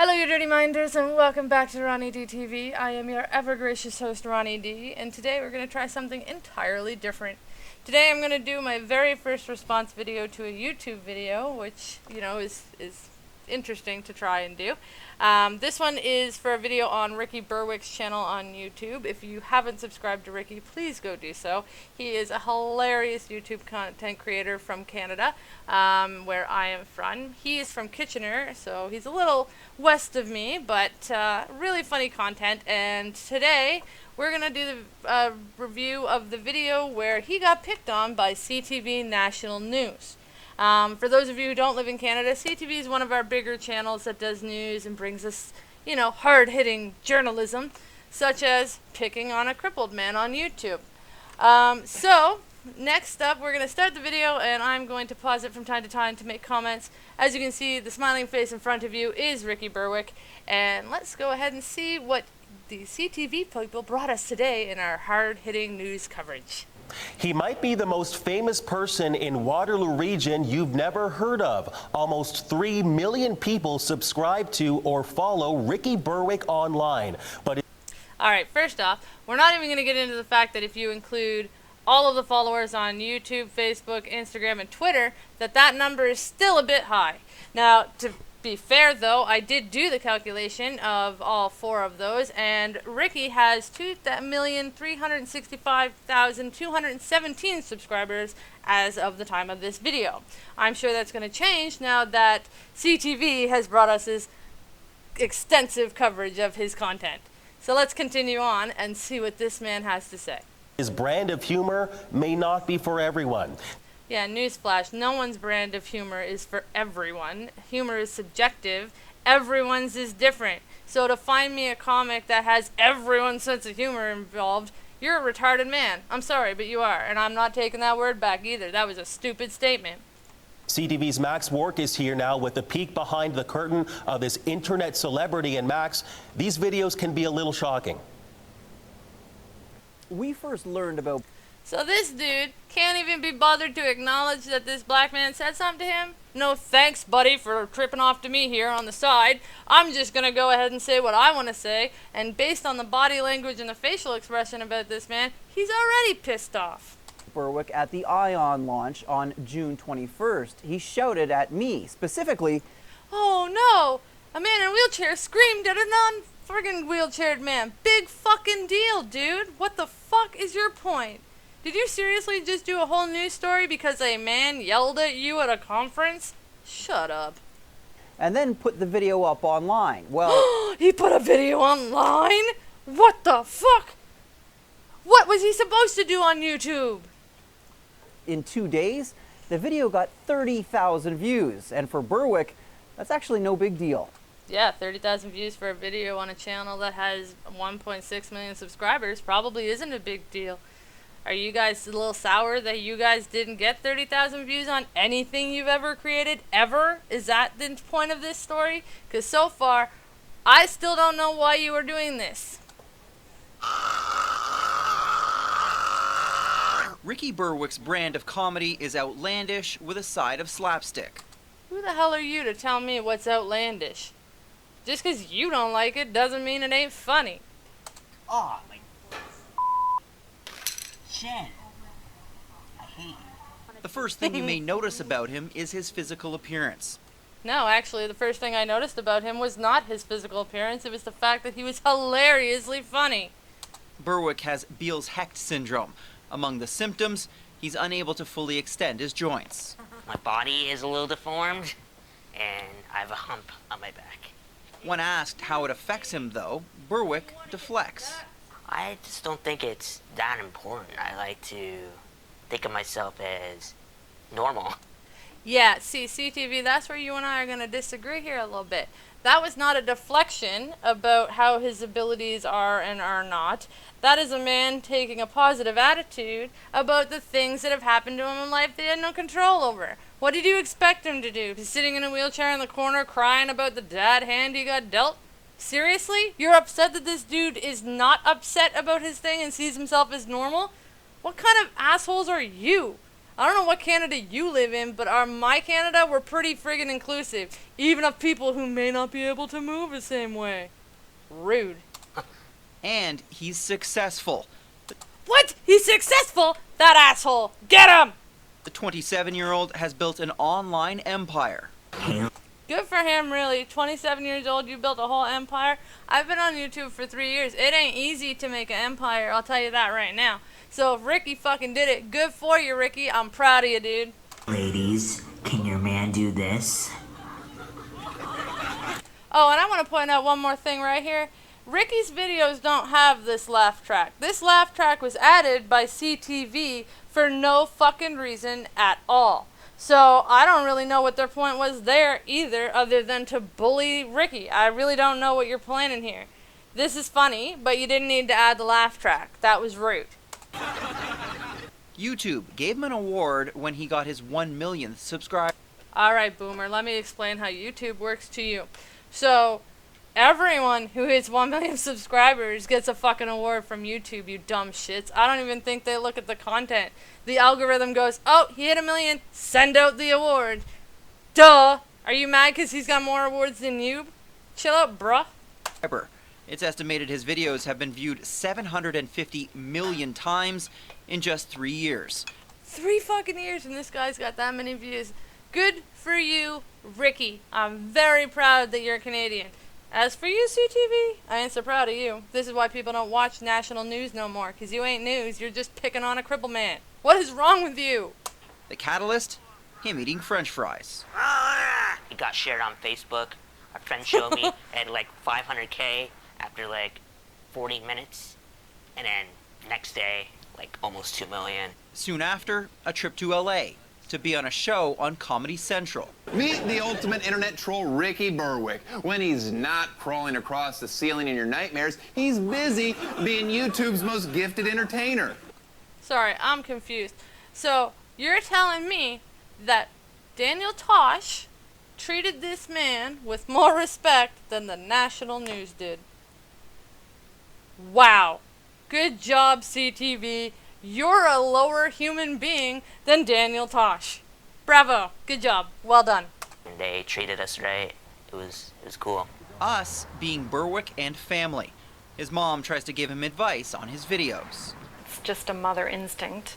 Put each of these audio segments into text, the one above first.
Hello, you dirty minders, and welcome back to Roni D TV. I am your ever-gracious host, Roni D, and today we're going to try something entirely different. Today I'm going to do my very first response video to a YouTube video, which, you know, is interesting to try and do. This one is for a video on Ricky Berwick's channel on YouTube. If you haven't subscribed to Ricky, please go do so. He is a hilarious YouTube content creator from Canada, where I am from. He is from Kitchener, so he's a little west of me, but really funny content. And today we're going to do the review of the video where he got picked on by CTV National News. For those of you who don't live in Canada, CTV is one of our bigger channels that does news and brings us, you know, hard-hitting journalism, such as picking on a crippled man on YouTube. So, next up, we're going to start the video, and I'm going to pause it from time to time to make comments. As you can see, the smiling face in front of you is Ricky Berwick, and let's go ahead and see what the CTV people brought us today in our hard-hitting news coverage. He might be the most famous person in Waterloo region you've never heard of. Almost 3 million people subscribe to or follow Ricky Berwick online. Alright, first off, we're not even going to get into the fact that if you include all of the followers on YouTube, Facebook, Instagram, and Twitter, that number is still a bit high. Now, to be fair though, I did do the calculation of all 4 of those, and Ricky has 2,365,217 subscribers as of the time of this video. I'm sure that's going to change now that CTV has brought us his extensive coverage of his content. So let's continue on and see what this man has to say. His brand of humor may not be for everyone. Yeah, newsflash, no one's brand of humor is for everyone. Humor is subjective. Everyone's is different. So to find me a comic that has everyone's sense of humor involved, you're a retarded man. I'm sorry, but you are. And I'm not taking that word back either. That was a stupid statement. CTV's Max Wark is here now with a peek behind the curtain of this internet celebrity. And Max, these videos can be a little shocking. We first learned about... So this dude can't even be bothered to acknowledge that this black man said something to him? No thanks, buddy, for tripping off to me here on the side. I'm just going to go ahead and say what I want to say, and based on the body language and the facial expression about this man, he's already pissed off. Berwick at the Ion launch on June 21st. He shouted at me, specifically, "Oh no! A man in a wheelchair screamed at a non-friggin' wheelchaired man. Big fucking deal, dude. What the fuck is your point? Did you seriously just do a whole news story because a man yelled at you at a conference? Shut up." And then put the video up online. Well, he put a video online? What the fuck? What was he supposed to do on YouTube? In 2 days, the video got 30,000 views. And for Berwick, that's actually no big deal. Yeah, 30,000 views for a video on a channel that has 1.6 million subscribers probably isn't a big deal. Are you guys a little sour that you guys didn't get 30,000 views on anything you've ever created, ever? Is that the point of this story? Because so far, I still don't know why you are doing this. Ricky Berwick's brand of comedy is outlandish with a side of slapstick. Who the hell are you to tell me what's outlandish? Just because you don't like it doesn't mean it ain't funny. Aw, my Jen. I hate you. The first thing you may notice about him is his physical appearance. No, actually, the first thing I noticed about him was not his physical appearance. It was the fact that he was hilariously funny. Berwick has Beals-Hecht syndrome. Among the symptoms, he's unable to fully extend his joints. My body is a little deformed, and I have a hump on my back. When asked how it affects him, though, Berwick deflects. I just don't think it's that important. I like to think of myself as normal. Yeah, see, CTV, that's where you and I are going to disagree here a little bit. That was not a deflection about how his abilities are and are not. That is a man taking a positive attitude about the things that have happened to him in life that he had no control over. What did you expect him to do? He's sitting in a wheelchair in the corner crying about the bad hand he got dealt? Seriously? You're upset that this dude is not upset about his thing and sees himself as normal? What kind of assholes are you? I don't know what Canada you live in, but my Canada, we're pretty friggin' inclusive, even of people who may not be able to move the same way. Rude. And he's successful. What? He's successful? That asshole. Get him! The 27-year-old has built an online empire. Good for him, really. 27 years old, you built a whole empire. I've been on YouTube for 3 years. It ain't easy to make an empire, I'll tell you that right now. So if Ricky fucking did it, good for you, Ricky. I'm proud of you, dude. Ladies, can your man do this? Oh, and I want to point out one more thing right here. Ricky's videos don't have this laugh track. This laugh track was added by CTV for no fucking reason at all. So I don't really know what their point was there either, other than to bully Ricky. I really don't know what you're planning here. This is funny, but you didn't need to add the laugh track. That was rude. YouTube gave him an award when he got his 1 millionth subscriber. Alright, Boomer, let me explain how YouTube works to you. So, everyone who hits 1 million subscribers gets a fucking award from YouTube, you dumb shits. I don't even think they look at the content. The algorithm goes, oh, he hit 1 million, send out the award. Duh! Are you mad because he's got more awards than you? Chill out, bruh. It's estimated his videos have been viewed 750 million times in just 3 years. 3 fucking years and this guy's got that many views. Good for you, Ricky. I'm very proud that you're Canadian. As for you, CTV, I ain't so proud of you. This is why people don't watch national news no more, because you ain't news, you're just picking on a cripple man. What is wrong with you? The catalyst? Him eating French fries. It got shared on Facebook. A friend showed me at like 500K after like 40 minutes. And then next day, like almost 2 million. Soon after, a trip to LA to be on a show on Comedy Central. Meet the ultimate internet troll, Ricky Berwick. When he's not crawling across the ceiling in your nightmares, he's busy being YouTube's most gifted entertainer. Sorry, I'm confused. So, you're telling me that Daniel Tosh treated this man with more respect than the national news did. Wow. Good job, CTV. You're a lower human being than Daniel Tosh. Bravo. Good job. Well done. And they treated us right. It was cool. Us being Berwick and family. His mom tries to give him advice on his videos. It's just a mother instinct.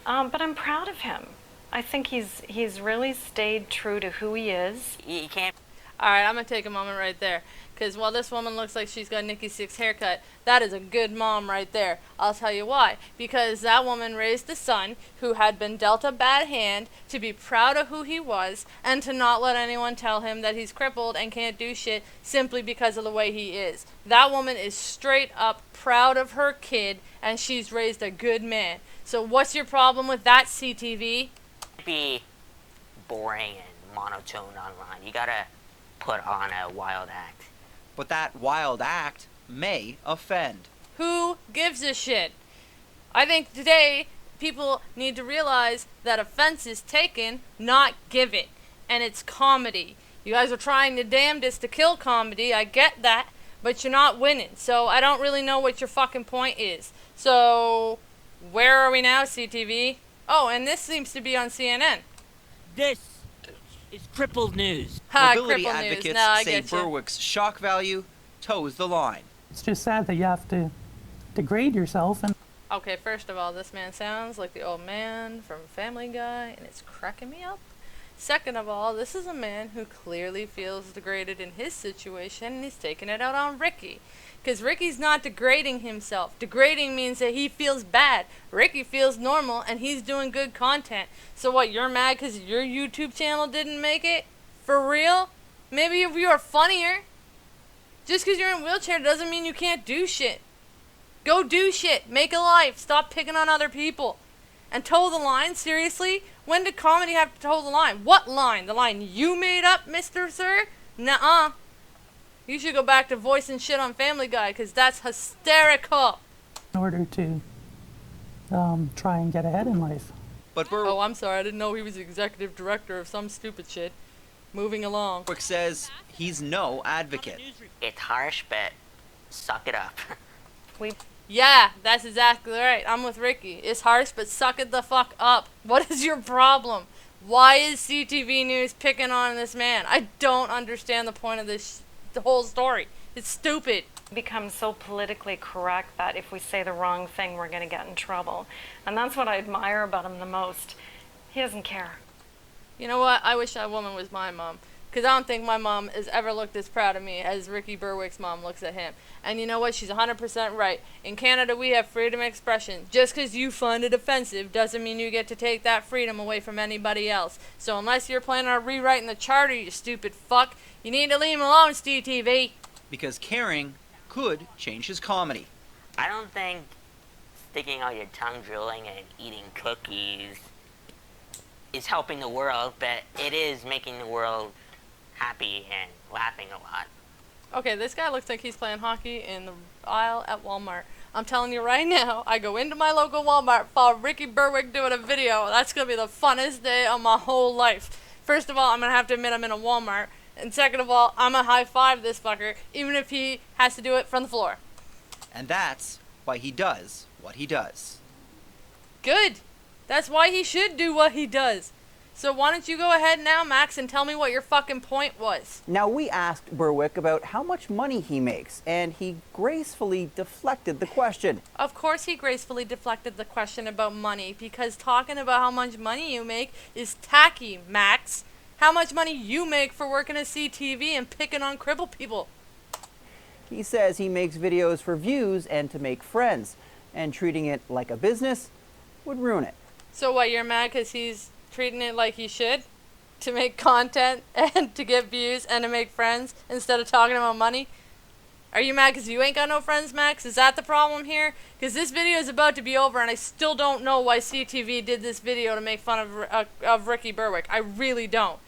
But I'm proud of him. I think he's really stayed true to who he is. You can't. Alright, I'm going to take a moment right there. Because while this woman looks like she's got Nikki Sixx haircut, that is a good mom right there. I'll tell you why. Because that woman raised a son who had been dealt a bad hand to be proud of who he was and to not let anyone tell him that he's crippled and can't do shit simply because of the way he is. That woman is straight up proud of her kid and she's raised a good man. So what's your problem with that, CTV? Be boring and monotone online. You gotta put on a wild act. But that wild act may offend. Who gives a shit? I think today people need to realize that offense is taken, not given. And it's comedy. You guys are trying the damnedest to kill comedy, I get that, but you're not winning. So I don't really know what your fucking point is. So, where are we now, CTV? Oh, and this seems to be on CNN. This is crippled news. Ha, Mobility cripple advocates news. No, I say get you. Berwick's shock value toes the line. It's just sad that you have to degrade yourself. And Okay, first of all, this man sounds like the old man from Family Guy, and it's cracking me up. Second of all, this is a man who clearly feels degraded in his situation, and he's taking it out on Ricky. Because Ricky's not degrading himself. Degrading means that he feels bad. Ricky feels normal, and he's doing good content. So what, you're mad because your YouTube channel didn't make it? For real? Maybe if you are funnier. Just because you're in a wheelchair doesn't mean you can't do shit. Go do shit. Make a life. Stop picking on other people. And toe the line? Seriously? When did comedy have to toe the line? What line? The line you made up, Mr. Sir? Nuh-uh. You should go back to voicing shit on Family Guy, because that's hysterical. in order to try and get ahead in life. But Oh, I'm sorry. I didn't know he was the executive director of some stupid shit. Moving along. Berwick says he's no advocate. It's harsh, but suck it up. Yeah, that's exactly right. I'm with Ricky. It's harsh, but suck it the fuck up. What is your problem? Why is CTV News picking on this man? I don't understand the point of the whole story. It's stupid. Become so politically correct that if we say the wrong thing, we're going to get in trouble. And that's what I admire about him the most. He doesn't care. You know what? I wish that woman was my mom. Because I don't think my mom has ever looked as proud of me as Ricky Berwick's mom looks at him. And you know what? She's 100% right. In Canada, we have freedom of expression. Just because you find it offensive doesn't mean you get to take that freedom away from anybody else. So unless you're planning on rewriting the charter, you stupid fuck, you need to leave him alone, CTV. Because caring could change his comedy. I don't think sticking out your tongue drilling and eating cookies is helping the world, but it is making the world happy and laughing a lot. Okay, this guy looks like he's playing hockey in the aisle at Walmart. I'm telling you right now, I go into my local Walmart, follow Ricky Berwick doing a video. That's going to be the funnest day of my whole life. First of all, I'm going to have to admit I'm in a Walmart. And second of all, I'm going to high-five this fucker, even if he has to do it from the floor. And that's why he does what he does. Good. That's why he should do what he does. So why don't you go ahead now, Max, and tell me what your fucking point was. Now, we asked Berwick about how much money he makes, and he gracefully deflected the question. Of course he gracefully deflected the question about money, because talking about how much money you make is tacky, Max. How much money you make for working at CTV and picking on crippled people. He says he makes videos for views and to make friends, and treating it like a business would ruin it. So what, you're mad because he's treating it like he should? To make content and to get views and to make friends instead of talking about money? Are you mad because you ain't got no friends, Max? Is that the problem here? Because this video is about to be over and I still don't know why CTV did this video to make fun of Ricky Berwick. I really don't.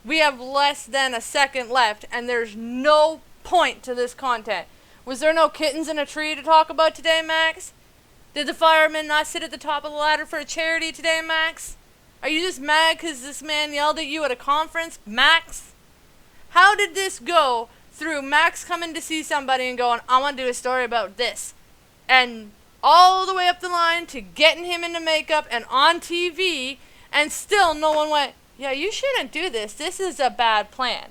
We have less than a second left and there's no point to this content. Was there no kittens in a tree to talk about today, Max? Did the firemen not sit at the top of the ladder for a charity today, Max? Are you just mad because this man yelled at you at a conference, Max? How did this go through Max coming to see somebody and going, I want to do a story about this? And all the way up the line to getting him into makeup and on TV, and still no one went, yeah, you shouldn't do this. This is a bad plan.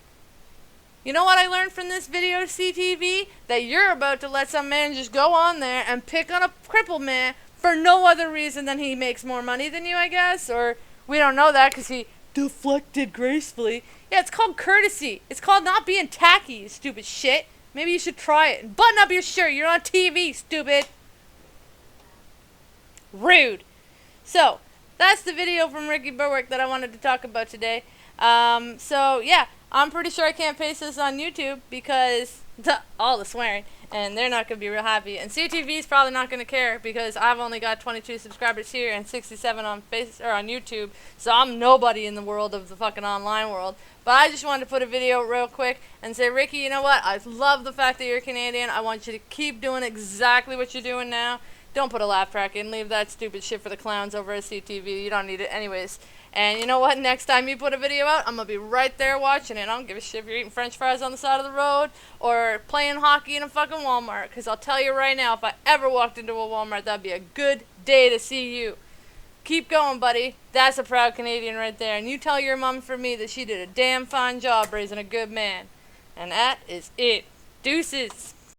You know what I learned from this video, CTV? That you're about to let some man just go on there and pick on a crippled man for no other reason than he makes more money than you, I guess? Or we don't know that because he deflected gracefully. Yeah, it's called courtesy. It's called not being tacky, you stupid shit. Maybe you should try it. Button up your shirt. You're on TV, stupid. Rude. So, that's the video from Ricky Berwick that I wanted to talk about today. So, yeah. I'm pretty sure I can't paste this on YouTube because all the swearing, and they're not going to be real happy. And CTV's probably not going to care because I've only got 22 subscribers here and 67 on on YouTube, so I'm nobody in the world of the fucking online world. But I just wanted to put a video real quick and say, Ricky, you know what? I love the fact that you're Canadian. I want you to keep doing exactly what you're doing now. Don't put a laugh track in. Leave that stupid shit for the clowns over at CTV. You don't need it anyways. And you know what? Next time you put a video out, I'm going to be right there watching it. I don't give a shit if you're eating french fries on the side of the road or playing hockey in a fucking Walmart. Because I'll tell you right now, if I ever walked into a Walmart, that'd be a good day to see you. Keep going, buddy. That's a proud Canadian right there. And you tell your mom for me that she did a damn fine job raising a good man. And that is it. Deuces.